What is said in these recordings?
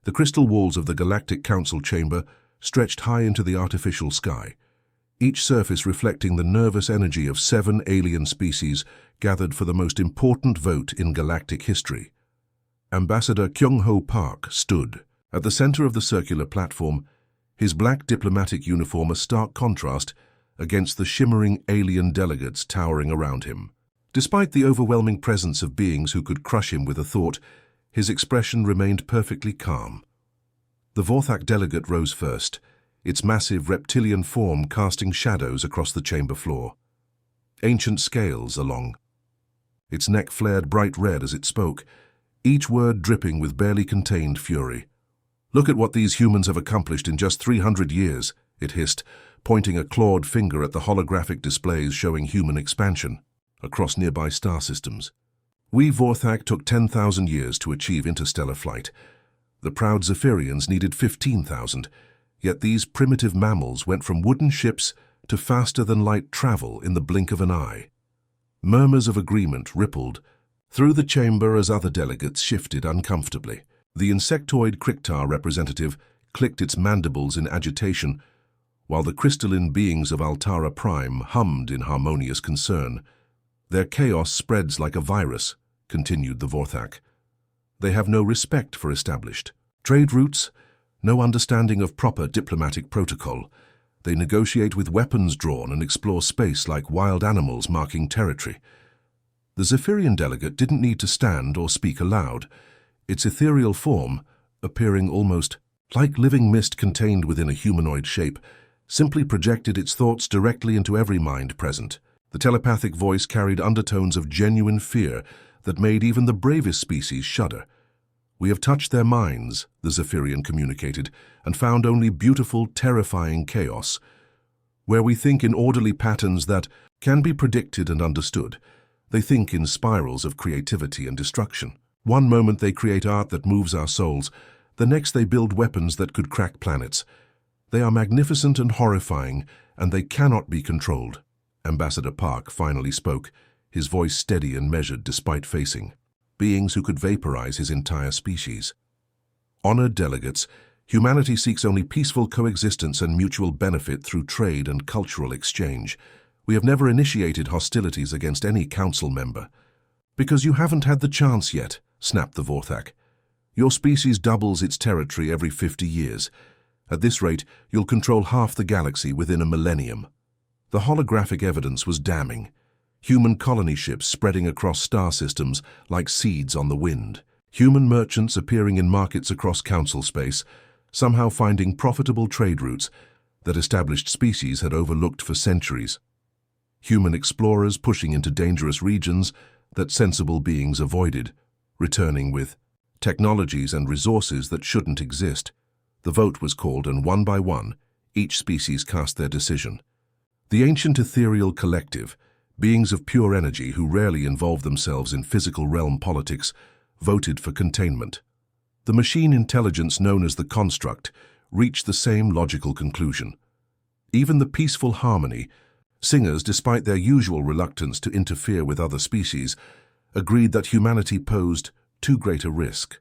The crystal walls of the Galactic Council chamber stretched high into the artificial sky, each surface reflecting the nervous energy of 7 alien species gathered for the most important vote in galactic history. Ambassador Kyung-ho Park stood at the center of the circular platform, his black diplomatic uniform a stark contrast against the shimmering alien delegates towering around him. Despite the overwhelming presence of beings who could crush him with a thought, his expression remained perfectly calm. The Vorthak delegate rose first, its massive reptilian form casting shadows across the chamber floor. Ancient scales along its neck flared bright red as it spoke, each word dripping with barely contained fury. "Look at what these humans have accomplished in just 300 years, it hissed, pointing a clawed finger at the holographic displays showing human expansion across nearby star systems. "We Vorthak took 10,000 years to achieve interstellar flight. The proud Zephyrians needed 15,000, yet these primitive mammals went from wooden ships to faster-than-light travel in the blink of an eye." Murmurs of agreement rippled through the chamber as other delegates shifted uncomfortably. The insectoid Kriktar representative clicked its mandibles in agitation, while the crystalline beings of Altara Prime hummed in harmonious concern. "Their chaos spreads like a virus," continued the Vorthak. "They have no respect for established trade routes, no understanding of proper diplomatic protocol. They negotiate with weapons drawn and explore space like wild animals marking territory." The Zephyrian delegate didn't need to stand or speak aloud. Its ethereal form, appearing almost like living mist contained within a humanoid shape, simply projected its thoughts directly into every mind present. The telepathic voice carried undertones of genuine fear that made even the bravest species shudder. "We have touched their minds," the Zephyrian communicated, "and found only beautiful, terrifying chaos. Where we think in orderly patterns that can be predicted and understood, they think in spirals of creativity and destruction. One moment they create art that moves our souls, the next they build weapons that could crack planets. They are magnificent and horrifying, and they cannot be controlled." Ambassador Park finally spoke, his voice steady and measured despite facing beings who could vaporize his entire species. "Honored delegates, humanity seeks only peaceful coexistence and mutual benefit through trade and cultural exchange. We have never initiated hostilities against any council member." "Because you haven't had the chance yet," snapped the Vorthak. "Your species doubles its territory every 50 years. At this rate, you'll control half the galaxy within a millennium." The holographic evidence was damning. Human colony ships spreading across star systems like seeds on the wind. Human merchants appearing in markets across council space, somehow finding profitable trade routes that established species had overlooked for centuries. Human explorers pushing into dangerous regions that sensible beings avoided, returning with technologies and resources that shouldn't exist. The vote was called, and one by one, each species cast their decision. The ancient ethereal collective, beings of pure energy who rarely involve themselves in physical realm politics, voted for containment. The machine intelligence known as the construct reached the same logical conclusion. Even the peaceful harmony, singers, despite their usual reluctance to interfere with other species, agreed that humanity posed too great a risk.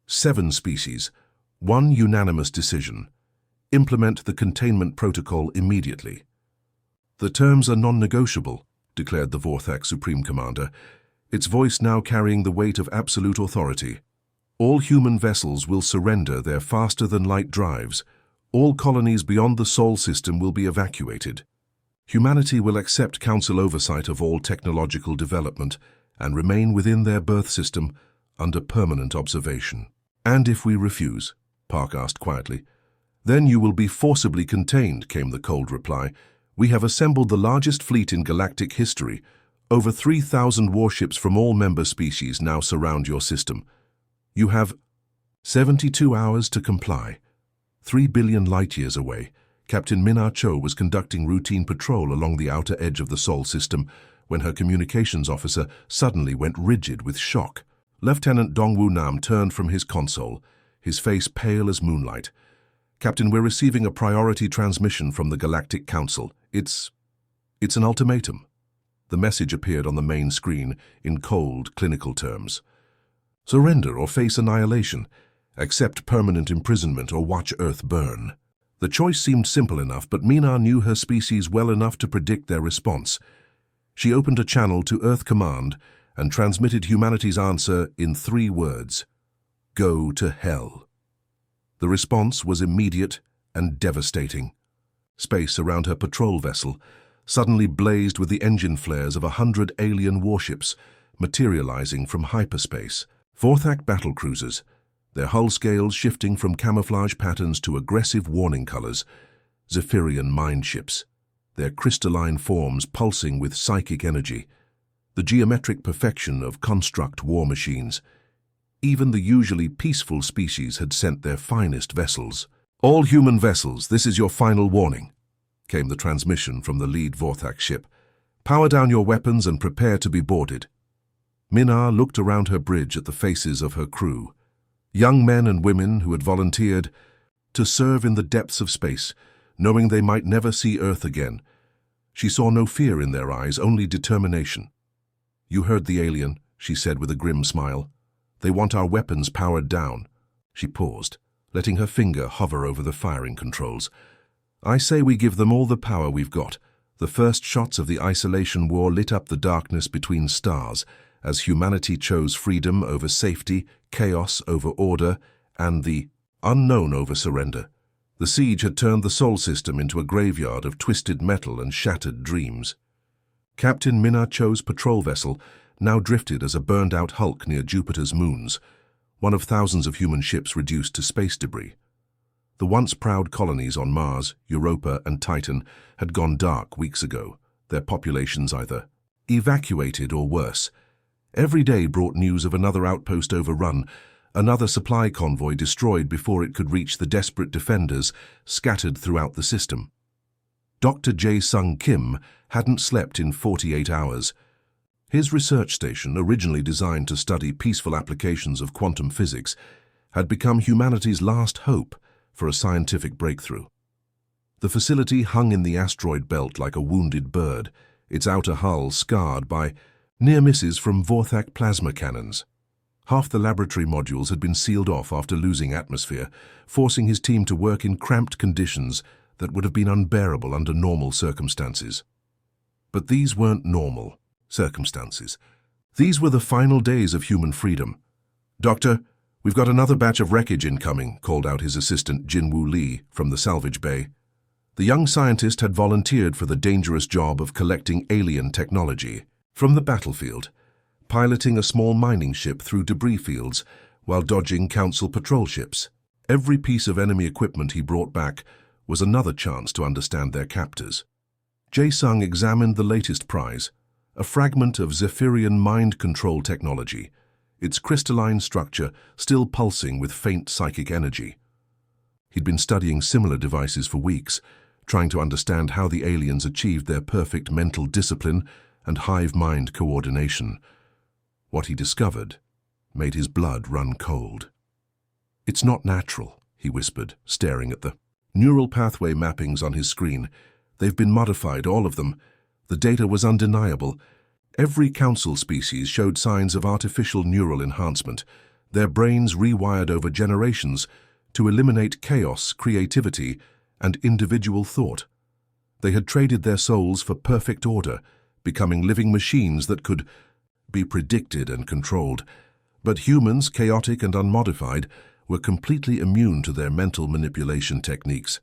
7 species, one unanimous decision: implement the containment protocol immediately. "The terms are non-negotiable," declared the Vorthak Supreme Commander, its voice now carrying the weight of absolute authority. "All human vessels will surrender their faster-than-light drives. All colonies beyond the Sol system will be evacuated. Humanity will accept council oversight of all technological development and remain within their birth system under permanent observation." "And if we refuse?" Park asked quietly. "Then you will be forcibly contained," came the cold reply. "We have assembled the largest fleet in galactic history. Over 3,000 warships from all member species now surround your system. You have 72 hours to comply." 3 billion light-years away, Captain Min-Ah Cho was conducting routine patrol along the outer edge of the Sol system when her communications officer suddenly went rigid with shock. Lieutenant Dongwu Nam turned from his console, his face pale as moonlight. "Captain, we're receiving a priority transmission from the Galactic Council. It's an ultimatum." The message appeared on the main screen in cold, clinical terms. "Surrender or face annihilation. Accept permanent imprisonment or watch Earth burn. The choice seemed simple enough, but Minar knew her species well enough to predict their response. She opened a channel to Earth Command and transmitted humanity's answer in 3 words: "Go to hell." The response was immediate and devastating. Space around her patrol vessel suddenly blazed with the engine flares of 100 alien warships materializing from hyperspace. Vorthak battlecruisers, their hull scales shifting from camouflage patterns to aggressive warning colors. Zephyrian mine ships, their crystalline forms pulsing with psychic energy. The geometric perfection of construct war machines. Even the usually peaceful species had sent their finest vessels. "All human vessels, this is your final warning," came the transmission from the lead Vorthak ship. "Power down your weapons and prepare to be boarded." Minar looked around her bridge at the faces of her crew. Young men and women who had volunteered to serve in the depths of space, knowing they might never see Earth again. She saw no fear in their eyes, only determination. "You heard the alien," she said with a grim smile. "They want our weapons powered down." She paused, letting her finger hover over the firing controls. "I say we give them all the power we've got." The first shots of the isolation war lit up the darkness between stars, as humanity chose freedom over safety, chaos over order, and the unknown over surrender. The siege had turned the Sol system into a graveyard of twisted metal and shattered dreams. Captain Minar Cho's patrol vessel now drifted as a burned-out hulk near Jupiter's moons, one of thousands of human ships reduced to space debris. The once proud colonies on Mars, Europa, and Titan had gone dark weeks ago, their populations either evacuated or worse. Every day brought news of another outpost overrun, another supply convoy destroyed before it could reach the desperate defenders scattered throughout the system. Dr. Jae-Sung Kim hadn't slept in 48 hours. His research station, originally designed to study peaceful applications of quantum physics, had become humanity's last hope for a scientific breakthrough. The facility hung in the asteroid belt like a wounded bird, its outer hull scarred by near misses from Vorthak plasma cannons. Half the laboratory modules had been sealed off after losing atmosphere, forcing his team to work in cramped conditions that would have been unbearable under normal circumstances. But these weren't normal circumstances. These were the final days of human freedom. "Doctor, we've got another batch of wreckage incoming," called out his assistant Jinwoo Lee from the salvage bay. The young scientist had volunteered for the dangerous job of collecting alien technology from the battlefield, piloting a small mining ship through debris fields while dodging Council patrol ships. Every piece of enemy equipment he brought back was another chance to understand their captors. Jae-Sung examined the latest prize, a fragment of Zephyrian mind control technology, its crystalline structure still pulsing with faint psychic energy. He'd been studying similar devices for weeks, trying to understand how the aliens achieved their perfect mental discipline and hive-mind coordination. What he discovered made his blood run cold. "It's not natural," he whispered, staring at the neural pathway mappings on his screen. "They've been modified, all of them." The data was undeniable. Every council species showed signs of artificial neural enhancement, their brains rewired over generations to eliminate chaos, creativity, and individual thought. They had traded their souls for perfect order, becoming living machines that could be predicted and controlled. But humans, chaotic and unmodified, were completely immune to their mental manipulation techniques.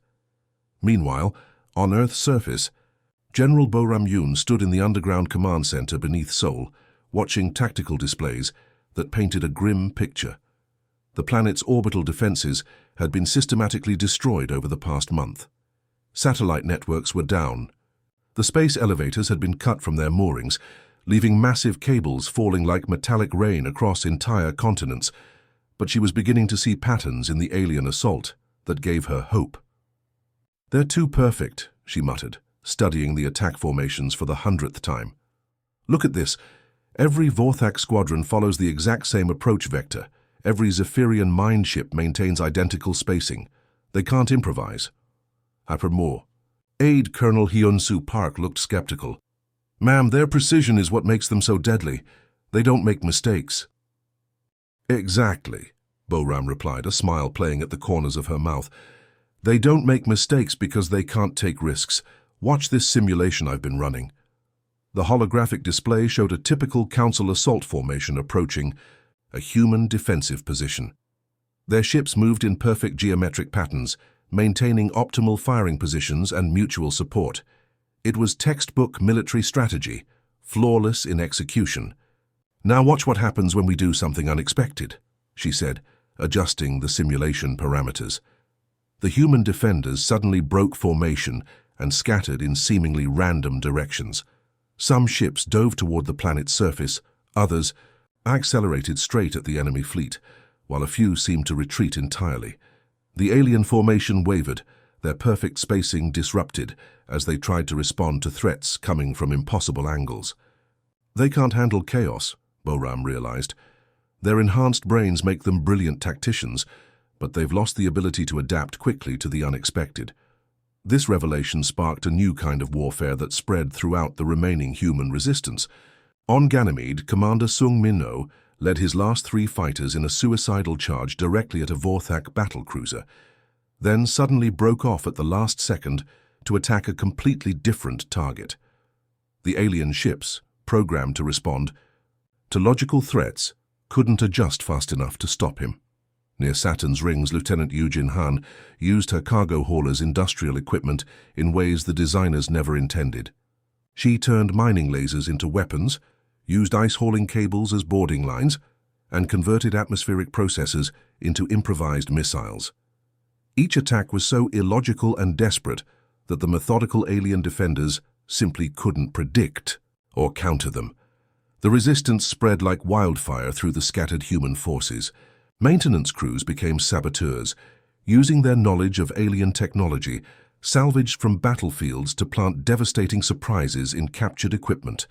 Meanwhile, on Earth's surface, General Boram Yoon stood in the underground command center beneath Seoul, watching tactical displays that painted a grim picture. The planet's orbital defenses had been systematically destroyed over the past month. Satellite networks were down. The space elevators had been cut from their moorings, leaving massive cables falling like metallic rain across entire continents, but she was beginning to see patterns in the alien assault that gave her hope. "They're too perfect," she muttered, studying the attack formations for the 100th time. "Look at this. Every Vorthak squadron follows the exact same approach vector. Every Zephyrian mine ship maintains identical spacing. They can't improvise." Hypermore. Aide Colonel Hyun-Soo Park looked skeptical. "Ma'am, their precision is what makes them so deadly. They don't make mistakes." "Exactly," Boram replied, a smile playing at the corners of her mouth. "They don't make mistakes because they can't take risks. Watch this simulation I've been running." The holographic display showed a typical Council assault formation approaching, a human defensive position. Their ships moved in perfect geometric patterns, maintaining optimal firing positions and mutual support. It was textbook military strategy, flawless in execution. "Now watch what happens when we do something unexpected," she said, adjusting the simulation parameters. The human defenders suddenly broke formation and scattered in seemingly random directions. Some ships dove toward the planet's surface, others accelerated straight at the enemy fleet, while a few seemed to retreat entirely. The alien formation wavered, their perfect spacing disrupted as they tried to respond to threats coming from impossible angles. They can't handle chaos, Boram realized. Their enhanced brains make them brilliant tacticians, but they've lost the ability to adapt quickly to the unexpected. This revelation sparked a new kind of warfare that spread throughout the remaining human resistance. On Ganymede, Commander Sung Minho led his last 3 fighters in a suicidal charge directly at a Vorthak battlecruiser, then suddenly broke off at the last second to attack a completely different target. The alien ships, programmed to respond to logical threats, couldn't adjust fast enough to stop him. Near Saturn's rings, Lieutenant Yujin Han used her cargo hauler's industrial equipment in ways the designers never intended. She turned mining lasers into weapons, used ice-hauling cables as boarding lines, and converted atmospheric processors into improvised missiles. Each attack was so illogical and desperate that the methodical alien defenders simply couldn't predict or counter them. The resistance spread like wildfire through the scattered human forces. Maintenance crews became saboteurs, using their knowledge of alien technology, salvaged from battlefields to plant devastating surprises in captured equipment.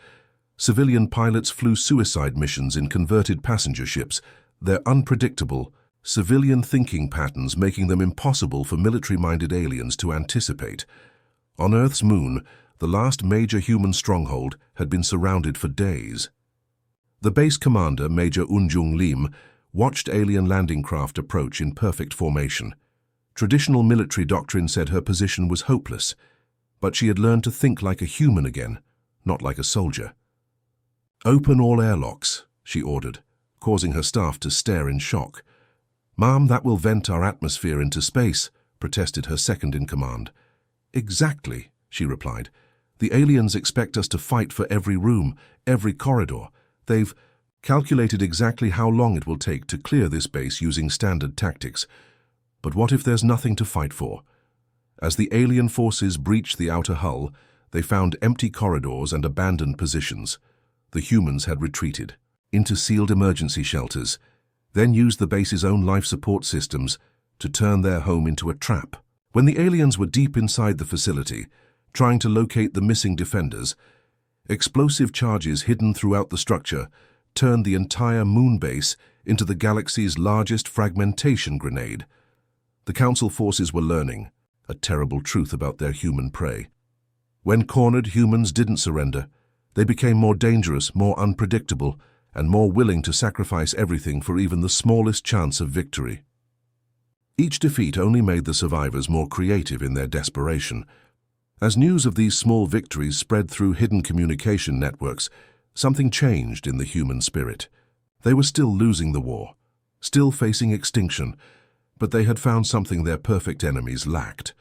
Civilian pilots flew suicide missions in converted passenger ships, their unpredictable, civilian thinking patterns making them impossible for military-minded aliens to anticipate. On Earth's moon, the last major human stronghold had been surrounded for days. The base commander, Major Unjung Lim, watched alien landing craft approach in perfect formation. Traditional military doctrine said her position was hopeless, but she had learned to think like a human again, not like a soldier. "Open all airlocks," she ordered, causing her staff to stare in shock. "Ma'am, that will vent our atmosphere into space," protested her second-in-command. "Exactly," she replied. "The aliens expect us to fight for every room, every corridor. They've calculated exactly how long it will take to clear this base using standard tactics. But what if there's nothing to fight for?" As the alien forces breached the outer hull, they found empty corridors and abandoned positions. The humans had retreated into sealed emergency shelters, then used the base's own life support systems to turn their home into a trap. When the aliens were deep inside the facility, trying to locate the missing defenders, explosive charges hidden throughout the structure turned the entire moon base into the galaxy's largest fragmentation grenade. The Council forces were learning a terrible truth about their human prey. When cornered, humans didn't surrender. They became more dangerous, more unpredictable, and more willing to sacrifice everything for even the smallest chance of victory. Each defeat only made the survivors more creative in their desperation. As news of these small victories spread through hidden communication networks, something changed in the human spirit. They were still losing the war, still facing extinction, but they had found something their perfect enemies lacked.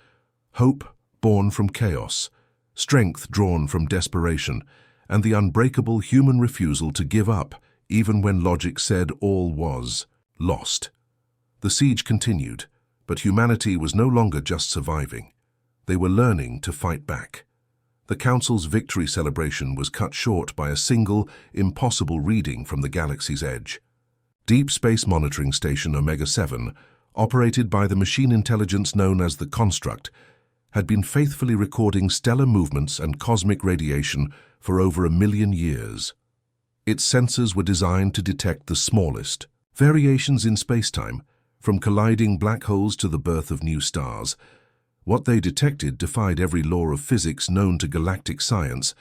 Hope born from chaos, strength drawn from desperation, and the unbreakable human refusal to give up even when logic said all was lost. The siege continued, but humanity was no longer just surviving. They were learning to fight back. The Council's victory celebration was cut short by a single, impossible reading from the galaxy's edge. Deep Space Monitoring Station Omega-7, operated by the machine intelligence known as the Construct, had been faithfully recording stellar movements and cosmic radiation for over 1 million years. Its sensors were designed to detect the smallest variations in spacetime, from colliding black holes to the birth of new stars. What they detected defied every law of physics known to galactic science.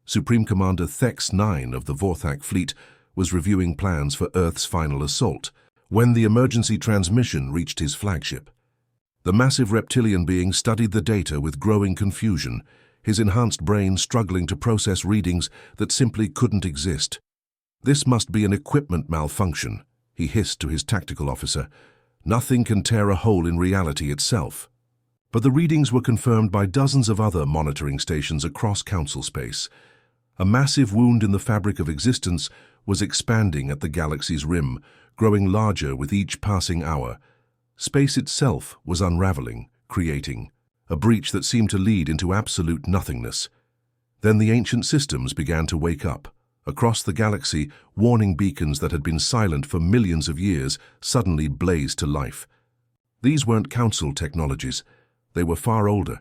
Supreme Commander Thex 9 of the Vorthak fleet was reviewing plans for Earth's final assault when the emergency transmission reached his flagship. The massive reptilian being studied the data with growing confusion, his enhanced brain struggling to process readings that simply couldn't exist. "This must be an equipment malfunction," he hissed to his tactical officer. "Nothing can tear a hole in reality itself." But the readings were confirmed by dozens of other monitoring stations across Council space. A massive wound in the fabric of existence was expanding at the galaxy's rim, growing larger with each passing hour. Space itself was unraveling, creating a breach that seemed to lead into absolute nothingness. Then the ancient systems began to wake up. Across the galaxy, warning beacons that had been silent for millions of years suddenly blazed to life. These weren't Council technologies. They were far older,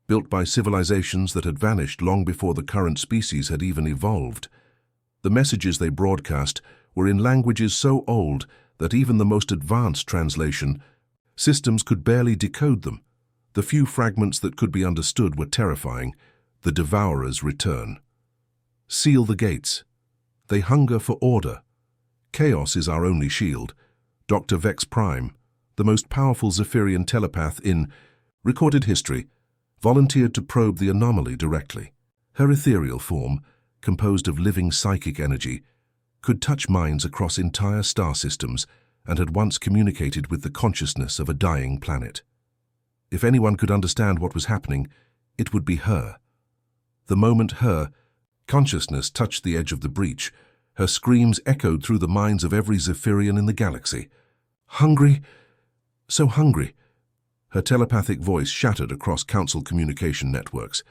built by civilizations that had vanished long before the current species had even evolved. The messages they broadcast were in languages so old that even the most advanced translation systems could barely decode them. The few fragments that could be understood were terrifying. The Devourers return. Seal the gates. They hunger for order. Chaos is our only shield. Dr. Vex Prime, the most powerful Zephyrian telepath in recorded history, volunteered to probe the anomaly directly. Her ethereal form, composed of living psychic energy, could touch minds across entire star systems and had once communicated with the consciousness of a dying planet. If anyone could understand what was happening, it would be her. The moment her consciousness touched the edge of the breach, her screams echoed through the minds of every Zephyrian in the galaxy. Hungry, so hungry. Her telepathic voice shattered across Council communication networks.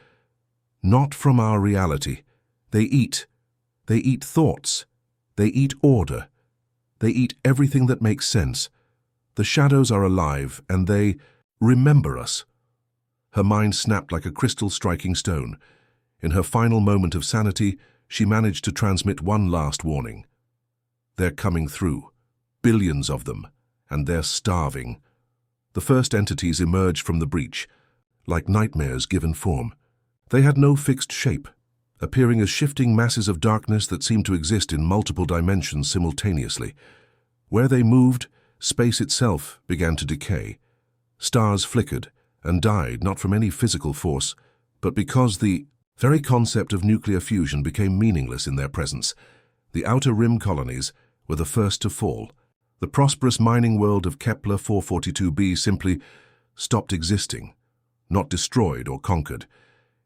Not from our reality. They eat. They eat thoughts. They eat order. They eat everything that makes sense. The shadows are alive, and they remember us. Her mind snapped like a crystal striking stone. In her final moment of sanity, she managed to transmit one last warning. They're coming through. Billions of them. And they're starving. The first entities emerged from the breach, like nightmares given form. They had no fixed shape, appearing as shifting masses of darkness that seemed to exist in multiple dimensions simultaneously. Where they moved, space itself began to decay. Stars flickered and died not from any physical force, but because the very concept of nuclear fusion became meaningless in their presence. The outer rim colonies were the first to fall. The prosperous mining world of Kepler 442b simply stopped existing, not destroyed or conquered.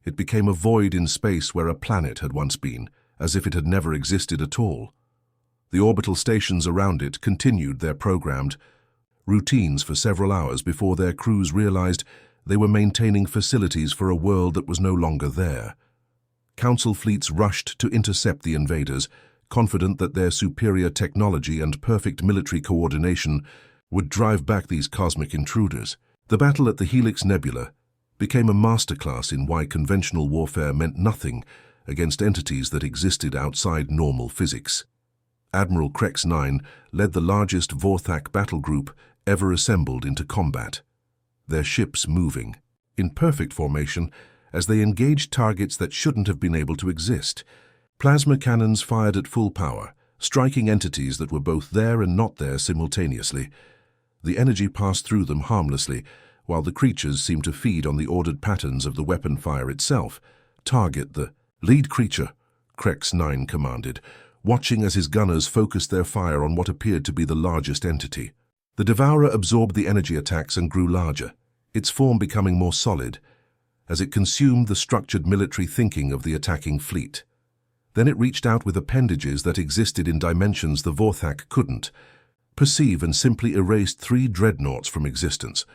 It became a void in space where a planet had once been, as if it had never existed at all. The orbital stations around it continued their programmed routines for several hours before their crews realized they were maintaining facilities for a world that was no longer there. Council fleets rushed to intercept the invaders, confident that their superior technology and perfect military coordination would drive back these cosmic intruders. The battle at the Helix Nebula became a masterclass in why conventional warfare meant nothing against entities that existed outside normal physics. Admiral Krex 9 led the largest Vorthak battle group ever assembled into combat, their ships moving in perfect formation as they engaged targets that shouldn't have been able to exist. Plasma cannons fired at full power, striking entities that were both there and not there simultaneously. The energy passed through them harmlessly, while the creatures seemed to feed on the ordered patterns of the weapon fire itself. "Target the lead creature," Krex 9 commanded, watching as his gunners focused their fire on what appeared to be the largest entity. The Devourer absorbed the energy attacks and grew larger, its form becoming more solid, as it consumed the structured military thinking of the attacking fleet. Then it reached out with appendages that existed in dimensions the Vorthak couldn't perceive and simply erased 3 dreadnoughts from existence.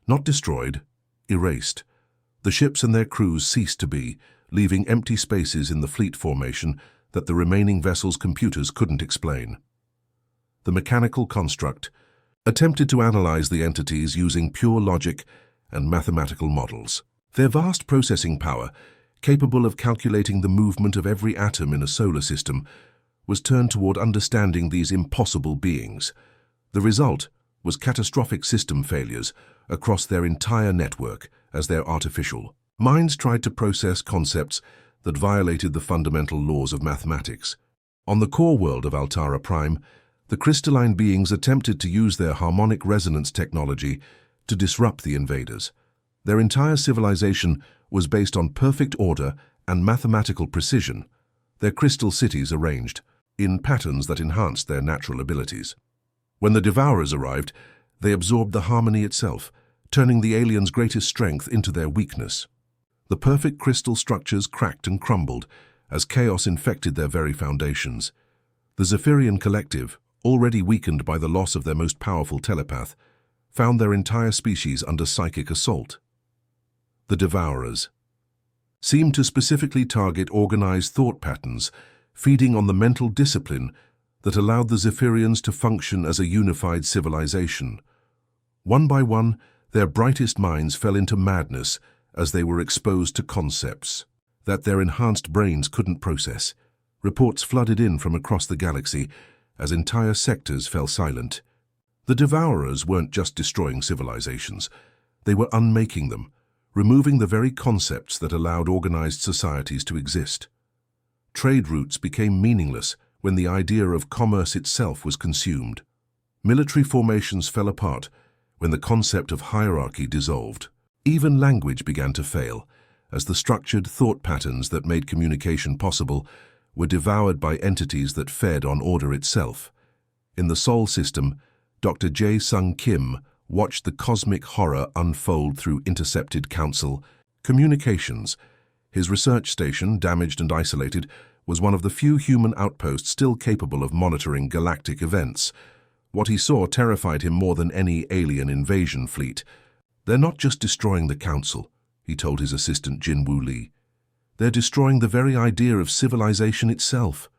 Not destroyed, erased. The ships and their crews ceased to be, leaving empty spaces in the fleet formation that the remaining vessels' computers couldn't explain. The mechanical construct attempted to analyze the entities using pure logic and mathematical models. Their vast processing power, capable of calculating the movement of every atom in a solar system, was turned toward understanding these impossible beings. The result was catastrophic system failures across their entire network as their artificial minds tried to process concepts that violated the fundamental laws of mathematics. On the core world of Altara Prime, The crystalline beings attempted to use their harmonic resonance technology to disrupt the invaders. Their entire civilization was based on perfect order and mathematical precision, their crystal cities arranged in patterns that enhanced their natural abilities. When the Devourers arrived, they absorbed the harmony itself, turning the aliens' greatest strength into their weakness. The perfect crystal structures cracked and crumbled as chaos infected their very foundations. The Zephyrian collective, already weakened by the loss of their most powerful telepath, found their entire species under psychic assault. The Devourers seemed to specifically target organized thought patterns, feeding on the mental discipline that allowed the Zephyrians to function as a unified civilization. One by one, their brightest minds fell into madness as they were exposed to concepts that their enhanced brains couldn't process. Reports flooded in from across the galaxy as entire sectors fell silent. The Devourers weren't just destroying civilizations, they were unmaking them, removing the very concepts that allowed organized societies to exist. Trade routes became meaningless when the idea of commerce itself was consumed. Military formations fell apart when the concept of hierarchy dissolved. Even language began to fail, as the structured thought patterns that made communication possible were devoured by entities that fed on order itself. In the Sol system, Dr. Jae Sung Kim watched the cosmic horror unfold through intercepted council communications. His research station, damaged and isolated, was one of the few human outposts still capable of monitoring galactic events. What he saw terrified him more than any alien invasion fleet. "They're not just destroying the council," he told his assistant Jin Woo Lee. "They're destroying the very idea of civilization itself.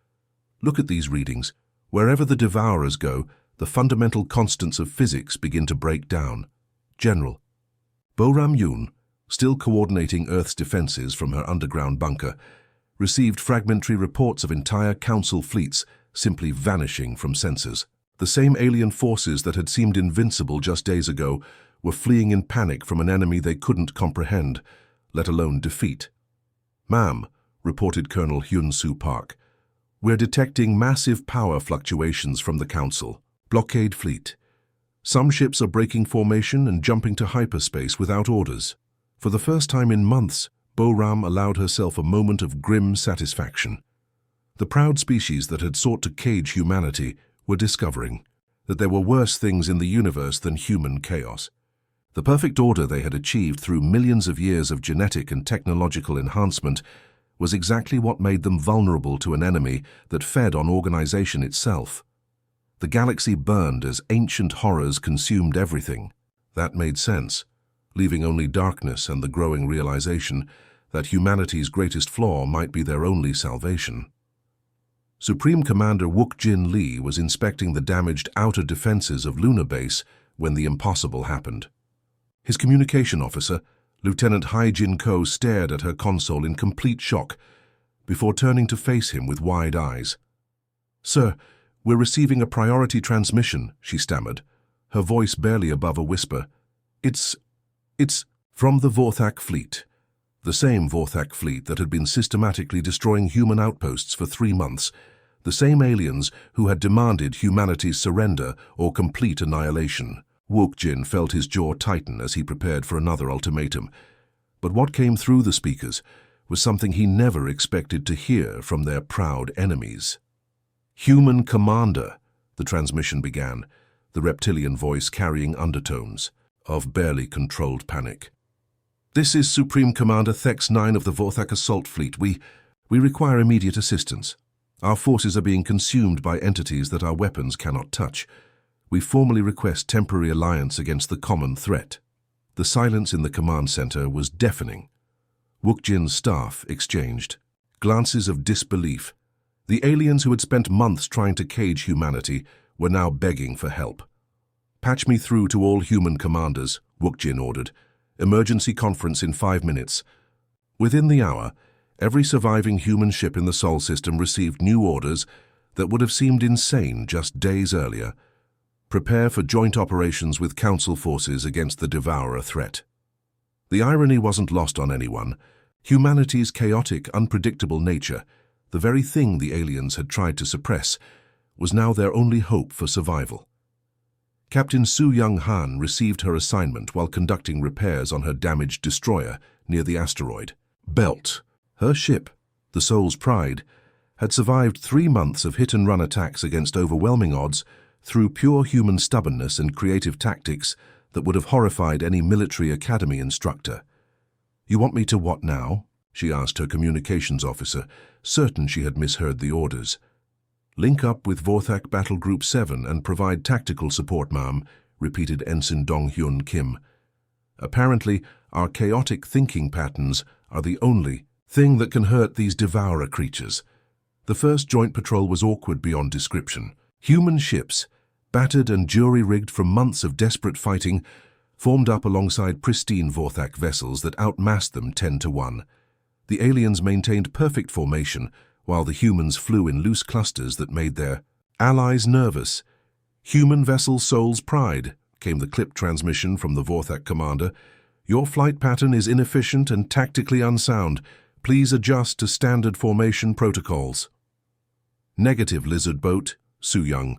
Look at these readings. Wherever the Devourers go, the fundamental constants of physics begin to break down." General Bo-Ram Yoon, still coordinating Earth's defenses from her underground bunker, received fragmentary reports of entire council fleets simply vanishing from sensors. The same alien forces that had seemed invincible just days ago were fleeing in panic from an enemy they couldn't comprehend, let alone defeat. "Ma'am," reported Colonel Hyun-Soo Park, "we're detecting massive power fluctuations from the Council. Blockade fleet. Some ships are breaking formation and jumping to hyperspace without orders." For the first time in months, Bo-Ram allowed herself a moment of grim satisfaction. The proud species that had sought to cage humanity were discovering that there were worse things in the universe than human chaos. The perfect order they had achieved through millions of years of genetic and technological enhancement was exactly what made them vulnerable to an enemy that fed on organization itself. The galaxy burned as ancient horrors consumed everything. That made sense, leaving only darkness and the growing realization that humanity's greatest flaw might be their only salvation. Supreme Commander Wook Jin Lee was inspecting the damaged outer defenses of Lunar Base when the impossible happened. His communication officer, Lieutenant Hai Jin Ko, stared at her console in complete shock before turning to face him with wide eyes. "Sir, we're receiving a priority transmission," she stammered, her voice barely above a whisper. It's from the Vorthak fleet." The same Vorthak fleet that had been systematically destroying human outposts for 3 months. The same aliens who had demanded humanity's surrender or complete annihilation. Wook Jin felt his jaw tighten as he prepared for another ultimatum. But what came through the speakers was something he never expected to hear from their proud enemies. "Human Commander," the transmission began, the reptilian voice carrying undertones of barely controlled panic. "This is Supreme Commander Thex 9 of the Vorthak Assault Fleet. We require immediate assistance. Our forces are being consumed by entities that our weapons cannot touch. We formally request temporary alliance against the common threat." The silence in the command center was deafening. Wook Jin's staff exchanged glances of disbelief. The aliens who had spent months trying to cage humanity were now begging for help. "Patch me through to all human commanders," Wook Jin ordered. "Emergency conference in 5 minutes." Within the hour, every surviving human ship in the Sol system received new orders that would have seemed insane just days earlier. Prepare for joint operations with Council forces against the Devourer threat. The irony wasn't lost on anyone. Humanity's chaotic, unpredictable nature, the very thing the aliens had tried to suppress, was now their only hope for survival. Captain Su Young Han received her assignment while conducting repairs on her damaged destroyer near the asteroid Belt. Her ship, the Soul's Pride, had survived 3 months of hit-and-run attacks against overwhelming odds through pure human stubbornness and creative tactics that would have horrified any military academy instructor. "You want me to what now?" she asked her communications officer, certain she had misheard the orders. "Link up with Vorthak Battle Group 7 and provide tactical support, ma'am," repeated Ensign Dong-Hyun Kim. "Apparently, our chaotic thinking patterns are the only thing that can hurt these devourer creatures." The first joint patrol was awkward beyond description. Human ships, battered and jury-rigged from months of desperate fighting, formed up alongside pristine Vorthak vessels that outmassed them 10-1. The aliens maintained perfect formation, while the humans flew in loose clusters that made their allies nervous. "Human vessel Soul's Pride," came the clipped transmission from the Vorthak commander. "Your flight pattern is inefficient and tactically unsound. Please adjust to standard formation protocols." "Negative, lizard boat," Su Young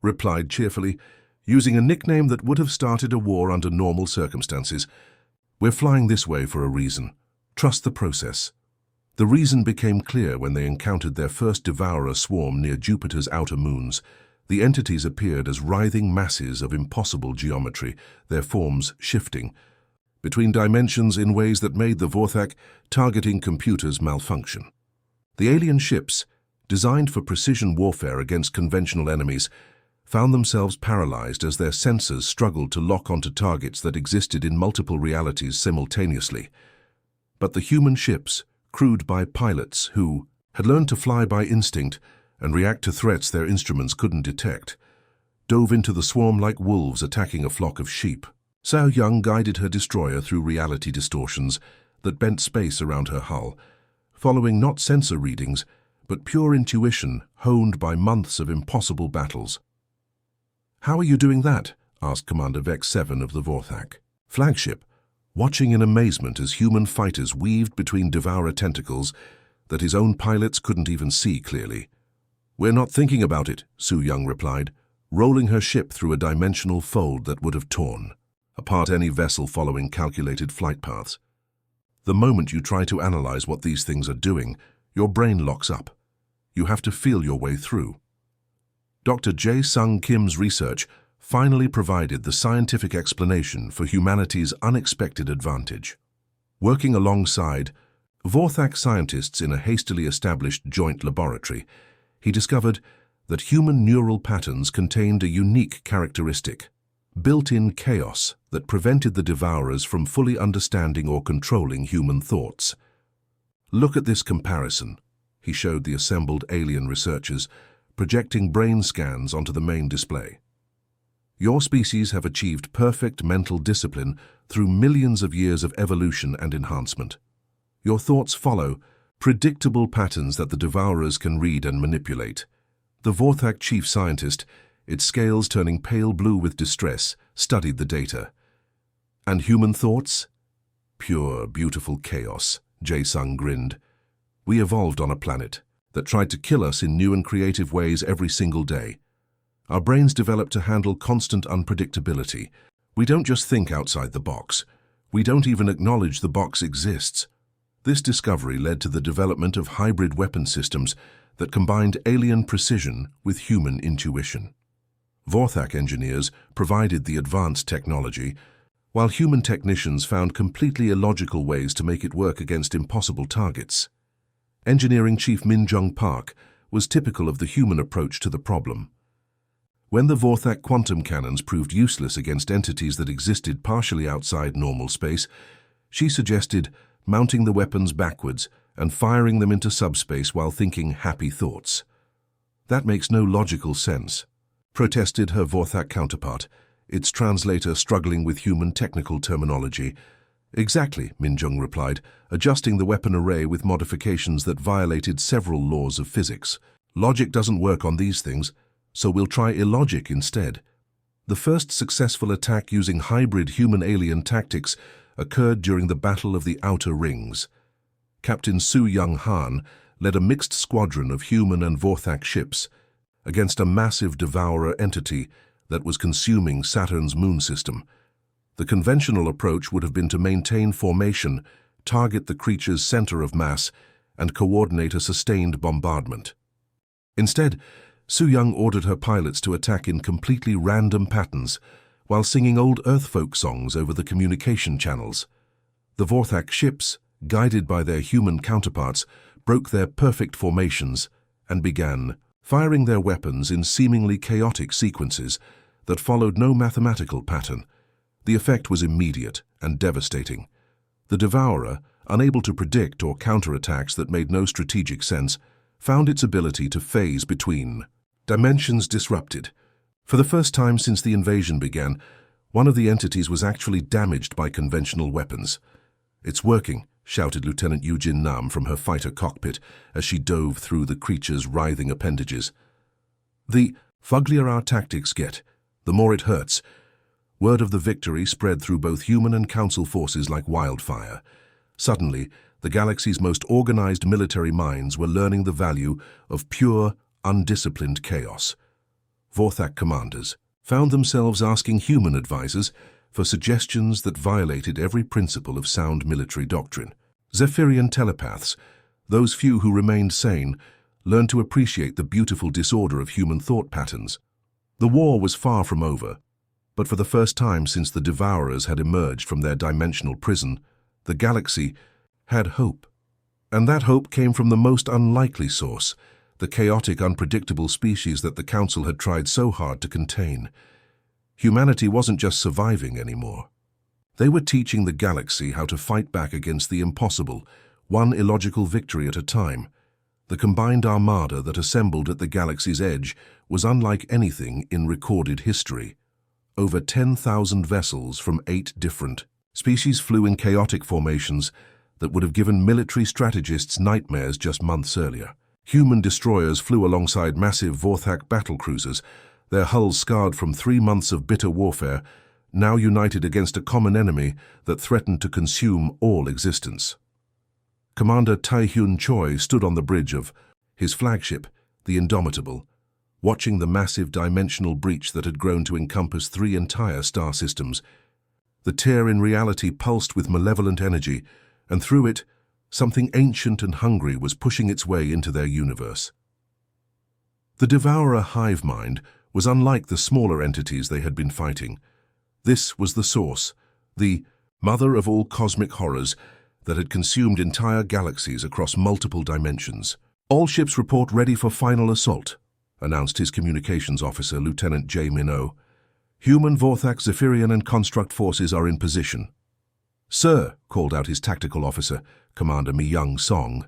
replied cheerfully, using a nickname that would have started a war under normal circumstances. "We're flying this way for a reason. Trust the process." The reason became clear when they encountered their first devourer swarm near Jupiter's outer moons. The entities appeared as writhing masses of impossible geometry, their forms shifting between dimensions in ways that made the Vorthak targeting computers malfunction. The alien ships, designed for precision warfare against conventional enemies, found themselves paralyzed as their sensors struggled to lock onto targets that existed in multiple realities simultaneously. But the human ships, crewed by pilots who had learned to fly by instinct and react to threats their instruments couldn't detect, dove into the swarm like wolves attacking a flock of sheep. Sao Young guided her destroyer through reality distortions that bent space around her hull, following not sensor readings, but pure intuition honed by months of impossible battles. "How are you doing that?" asked Commander Vex 7 of the Vorthak flagship, watching in amazement as human fighters weaved between devourer tentacles that his own pilots couldn't even see clearly. "We're not thinking about it," Su Young replied, rolling her ship through a dimensional fold that would have torn apart any vessel following calculated flight paths. "The moment you try to analyze what these things are doing, your brain locks up. You have to feel your way through." Dr. Jae-Sung Kim's research finally provided the scientific explanation for humanity's unexpected advantage. Working alongside Vorthak scientists in a hastily established joint laboratory, he discovered that human neural patterns contained a unique characteristic: built-in chaos that prevented the devourers from fully understanding or controlling human thoughts. "Look at this comparison," he showed the assembled alien researchers, projecting brain scans onto the main display. "Your species have achieved perfect mental discipline through millions of years of evolution and enhancement. Your thoughts follow predictable patterns that the devourers can read and manipulate." The Vorthak chief scientist, its scales turning pale blue with distress, studied the data. "And human thoughts?" "Pure, beautiful chaos," Jae-Sung grinned. "We evolved on a planet that tried to kill us in new and creative ways every single day. Our brains developed to handle constant unpredictability. We don't just think outside the box. We don't even acknowledge the box exists." This discovery led to the development of hybrid weapon systems that combined alien precision with human intuition. Vorthak engineers provided the advanced technology, while human technicians found completely illogical ways to make it work against impossible targets. Engineering Chief Min Jung Park was typical of the human approach to the problem. When the Vorthak quantum cannons proved useless against entities that existed partially outside normal space, she suggested mounting the weapons backwards and firing them into subspace while thinking happy thoughts. "That makes no logical sense," protested her Vorthak counterpart, its translator struggling with human technical terminology. "Exactly," Min Jung replied, adjusting the weapon array with modifications that violated several laws of physics. "Logic doesn't work on these things, so we'll try illogic instead." The first successful attack using hybrid human-alien tactics occurred during the Battle of the Outer Rings. Captain Su Young Han led a mixed squadron of human and Vorthak ships, against a massive devourer entity that was consuming Saturn's moon system. The conventional approach would have been to maintain formation, target the creature's center of mass, and coordinate a sustained bombardment. Instead, Su-Young ordered her pilots to attack in completely random patterns, while singing old Earthfolk songs over the communication channels. The Vorthak ships, guided by their human counterparts, broke their perfect formations and began firing their weapons in seemingly chaotic sequences that followed no mathematical pattern. The effect was immediate and devastating. The Devourer, unable to predict or counter attacks that made no strategic sense, found its ability to phase between dimensions disrupted. For the first time since the invasion began, one of the entities was actually damaged by conventional weapons. "It's working," shouted Lieutenant Yujin Nam from her fighter cockpit as she dove through the creature's writhing appendages. "The fugglier our tactics get, the more it hurts." Word of the victory spread through both human and council forces like wildfire. Suddenly, the galaxy's most organized military minds were learning the value of pure, undisciplined chaos. Vorthak commanders found themselves asking human advisors for suggestions that violated every principle of sound military doctrine. Zephyrian telepaths, those few who remained sane, learned to appreciate the beautiful disorder of human thought patterns. The war was far from over, but for the first time since the Devourers had emerged from their dimensional prison, the galaxy had hope. And that hope came from the most unlikely source, the chaotic, unpredictable species that the Council had tried so hard to contain. Humanity wasn't just surviving anymore. They were teaching the galaxy how to fight back against the impossible, one illogical victory at a time. The combined armada that assembled at the galaxy's edge was unlike anything in recorded history. Over 10,000 vessels from 8 different species flew in chaotic formations that would have given military strategists nightmares just months earlier. Human destroyers flew alongside massive Vorthak battlecruisers, their hulls scarred from 3 months of bitter warfare, now united against a common enemy that threatened to consume all existence. Commander Tai-Hyun Choi stood on the bridge of his flagship, the Indomitable, watching the massive dimensional breach that had grown to encompass 3 entire star systems. The tear in reality pulsed with malevolent energy, and through it, something ancient and hungry was pushing its way into their universe. The Devourer hive mind was unlike the smaller entities they had been fighting. This was the source, the mother of all cosmic horrors that had consumed entire galaxies across multiple dimensions. "All ships report ready for final assault," announced his communications officer, Lieutenant J. Minot. "Human, Vorthak, Zephyrian, and Construct forces are in position." "Sir," called out his tactical officer, Commander Mi-Young Song,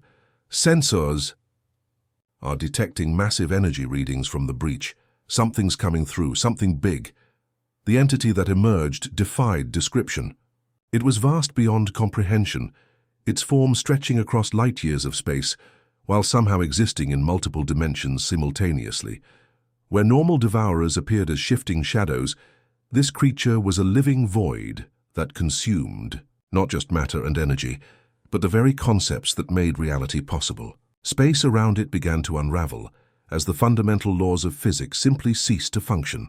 "sensors are detecting massive energy readings from the breach. Something's coming through, something big." The entity that emerged defied description. It was vast beyond comprehension, its form stretching across light years of space, while somehow existing in multiple dimensions simultaneously. Where normal devourers appeared as shifting shadows, this creature was a living void that consumed not just matter and energy, but the very concepts that made reality possible. Space around it began to unravel, as the fundamental laws of physics simply ceased to function.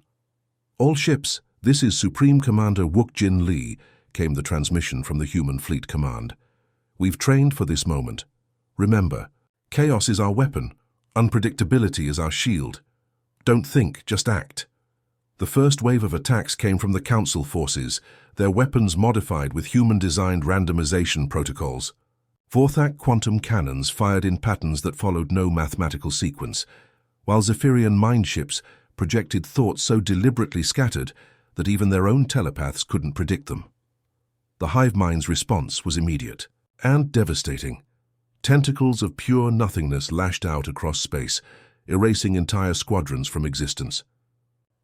"All ships, this is Supreme Commander Wook-Jin Lee," came the transmission from the Human Fleet Command. "We've trained for this moment. Remember, chaos is our weapon, unpredictability is our shield. Don't think, just act." The first wave of attacks came from the Council forces, their weapons modified with human-designed randomization protocols. Vorthak quantum cannons fired in patterns that followed no mathematical sequence, while Zephyrian mind ships projected thoughts so deliberately scattered that even their own telepaths couldn't predict them. The hive mind's response was immediate and devastating. Tentacles of pure nothingness lashed out across space, erasing entire squadrons from existence.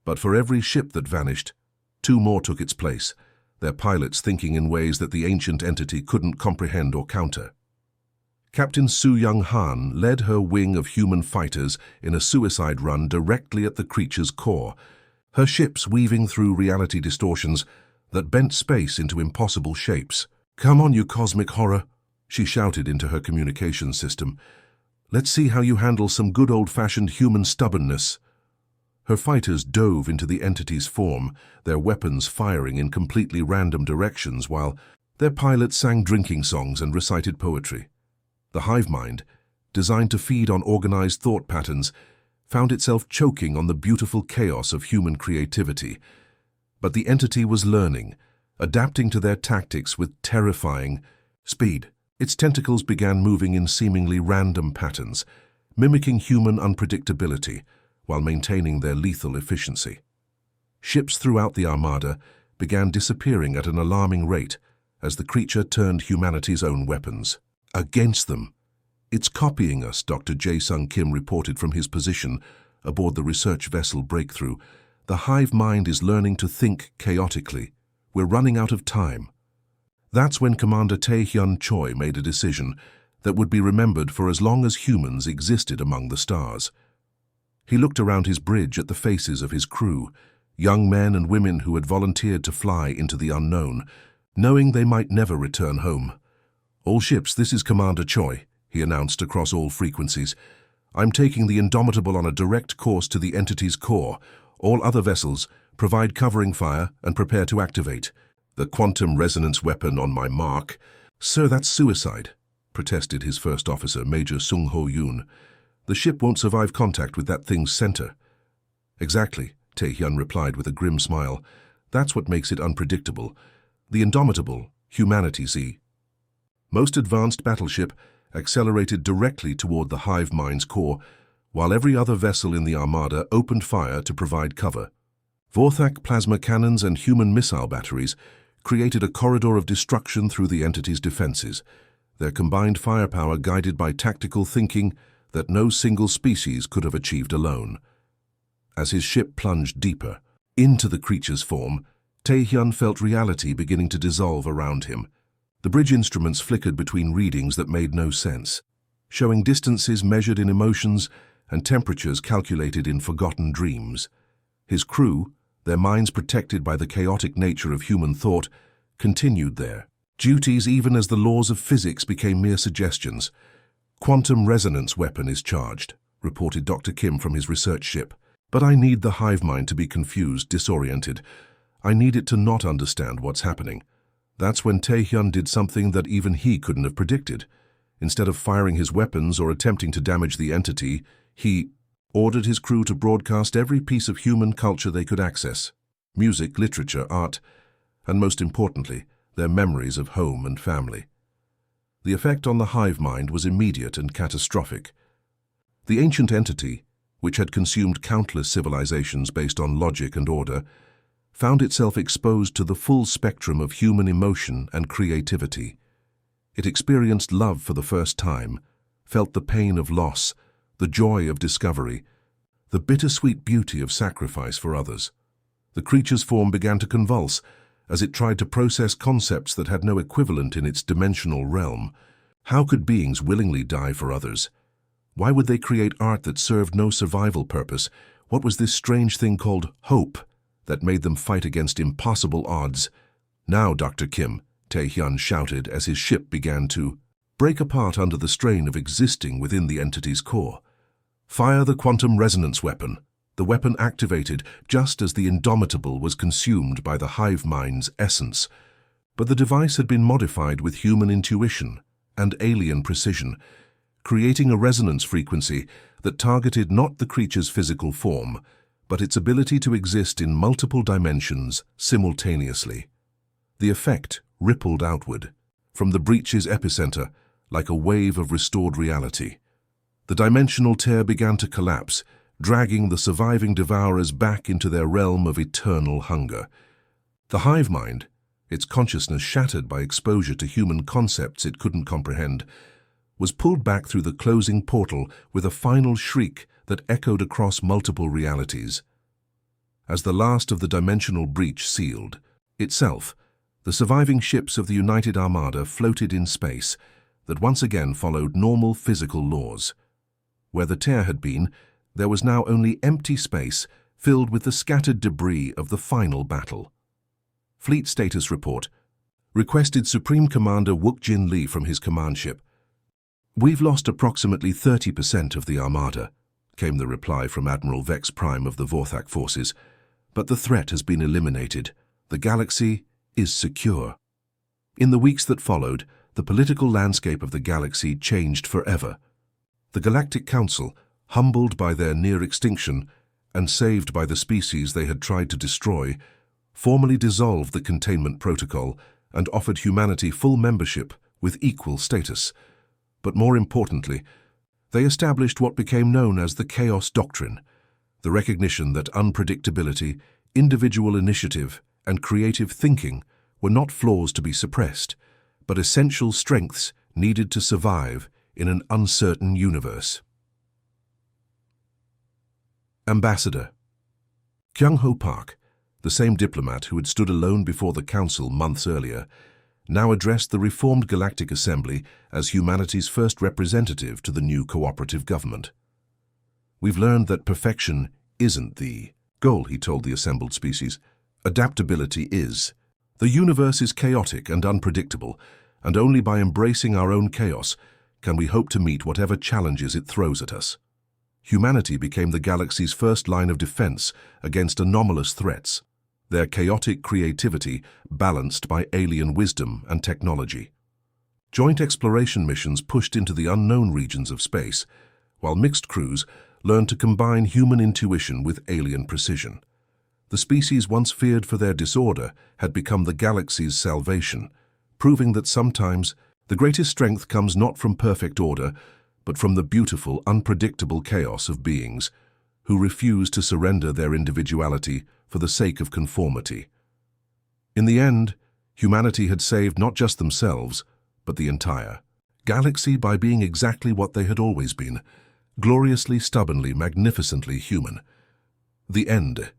But for every ship that vanished, 2 more took its place, their pilots thinking in ways that the ancient entity couldn't comprehend or counter. Captain Su-Young Han led her wing of human fighters in a suicide run directly at the creature's core, her ships weaving through reality distortions that bent space into impossible shapes. "Come on, you cosmic horror," she shouted into her communications system. "Let's see how you handle some good old-fashioned human stubbornness." Her fighters dove into the entity's form, their weapons firing in completely random directions while their pilots sang drinking songs and recited poetry. The hive mind, designed to feed on organized thought patterns, found itself choking on the beautiful chaos of human creativity. But the entity was learning, adapting to their tactics with terrifying speed. Its tentacles began moving in seemingly random patterns, mimicking human unpredictability while maintaining their lethal efficiency. Ships throughout the Armada began disappearing at an alarming rate as the creature turned humanity's own weapons against them. "It's copying us," Dr. Jae-Sung Kim reported from his position aboard the research vessel Breakthrough. "The hive mind is learning to think chaotically. We're running out of time." That's when Commander Tae-hyun Choi made a decision that would be remembered for as long as humans existed among the stars. He looked around his bridge at the faces of his crew, young men and women who had volunteered to fly into the unknown, knowing they might never return home. "All ships, this is Commander Choi," he announced across all frequencies. "I'm taking the Indomitable on a direct course to the entity's core. All other vessels, provide covering fire and prepare to activate. The quantum resonance weapon on my mark." "Sir, that's suicide," protested his first officer, Major Sung Ho-yoon. "The ship won't survive contact with that thing's center." "Exactly," Tae-hyun replied with a grim smile. "That's what makes it unpredictable. The Indomitable, humanity, see. Most advanced battleship accelerated directly toward the hive mind's core, while every other vessel in the Armada opened fire to provide cover. Vorthak plasma cannons and human missile batteries created a corridor of destruction through the entity's defenses, their combined firepower guided by tactical thinking that no single species could have achieved alone. As his ship plunged deeper into the creature's form, Tae-hyun felt reality beginning to dissolve around him. The bridge instruments flickered between readings that made no sense, showing distances measured in emotions and temperatures calculated in forgotten dreams. His crew, their minds protected by the chaotic nature of human thought, continued their duties even as the laws of physics became mere suggestions. "Quantum resonance weapon is charged," reported Dr. Kim from his research ship. "But I need the hive mind to be confused, disoriented. I need it to not understand what's happening." That's when Tae-hyun did something that even he couldn't have predicted. Instead of firing his weapons or attempting to damage the entity, he ordered his crew to broadcast every piece of human culture they could access: music, literature, art, and most importantly, their memories of home and family. The effect on the hive mind was immediate and catastrophic. The ancient entity, which had consumed countless civilizations based on logic and order, found itself exposed to the full spectrum of human emotion and creativity. It experienced love for the first time, felt the pain of loss, the joy of discovery, the bittersweet beauty of sacrifice for others. The creature's form began to convulse as it tried to process concepts that had no equivalent in its dimensional realm. How could beings willingly die for others? Why would they create art that served no survival purpose? What was this strange thing called hope that made them fight against impossible odds? "Now, Dr. Kim," Tae-hyun shouted as his ship began to break apart under the strain of existing within the entity's core. "Fire the quantum resonance weapon." The weapon activated just as the Indomitable was consumed by the hive mind's essence. But the device had been modified with human intuition and alien precision, creating a resonance frequency that targeted not the creature's physical form, but its ability to exist in multiple dimensions simultaneously. The effect rippled outward, from the breach's epicenter, like a wave of restored reality. The dimensional tear began to collapse, dragging the surviving devourers back into their realm of eternal hunger. The hive mind, its consciousness shattered by exposure to human concepts it couldn't comprehend, was pulled back through the closing portal with a final shriek that echoed across multiple realities. As the last of the dimensional breach sealed itself, the surviving ships of the United Armada floated in space that once again followed normal physical laws. Where the tear had been, there was now only empty space filled with the scattered debris of the final battle. Fleet Status Report. Requested Supreme Commander Wook-jin Lee from his command ship. "We've lost approximately 30% of the Armada. came the reply from Admiral Vex Prime of the Vorthak forces. But the threat has been eliminated. The galaxy is secure. In the weeks that followed, the political landscape of the galaxy changed forever. The Galactic Council, humbled by their near extinction and saved by the species they had tried to destroy, formally dissolved the containment protocol and offered humanity full membership with equal status. But more importantly, they established what became known as the Chaos Doctrine, the recognition that unpredictability, individual initiative, and creative thinking were not flaws to be suppressed, but essential strengths needed to survive in an uncertain universe. Ambassador Kyung-Ho Park, the same diplomat who had stood alone before the Council months earlier, now addressed the reformed Galactic Assembly as humanity's first representative to the new cooperative government. "We've learned that perfection isn't the goal," he told the assembled species. "Adaptability is. The universe is chaotic and unpredictable, and only by embracing our own chaos can we hope to meet whatever challenges it throws at us." Humanity became the galaxy's first line of defense against anomalous threats, their chaotic creativity balanced by alien wisdom and technology. Joint exploration missions pushed into the unknown regions of space, while mixed crews learned to combine human intuition with alien precision. The species once feared for their disorder had become the galaxy's salvation, proving that sometimes the greatest strength comes not from perfect order, but from the beautiful, unpredictable chaos of beings who refuse to surrender their individuality for the sake of conformity. In the end, humanity had saved not just themselves, but the entire galaxy by being exactly what they had always been, gloriously, stubbornly, magnificently human. The end.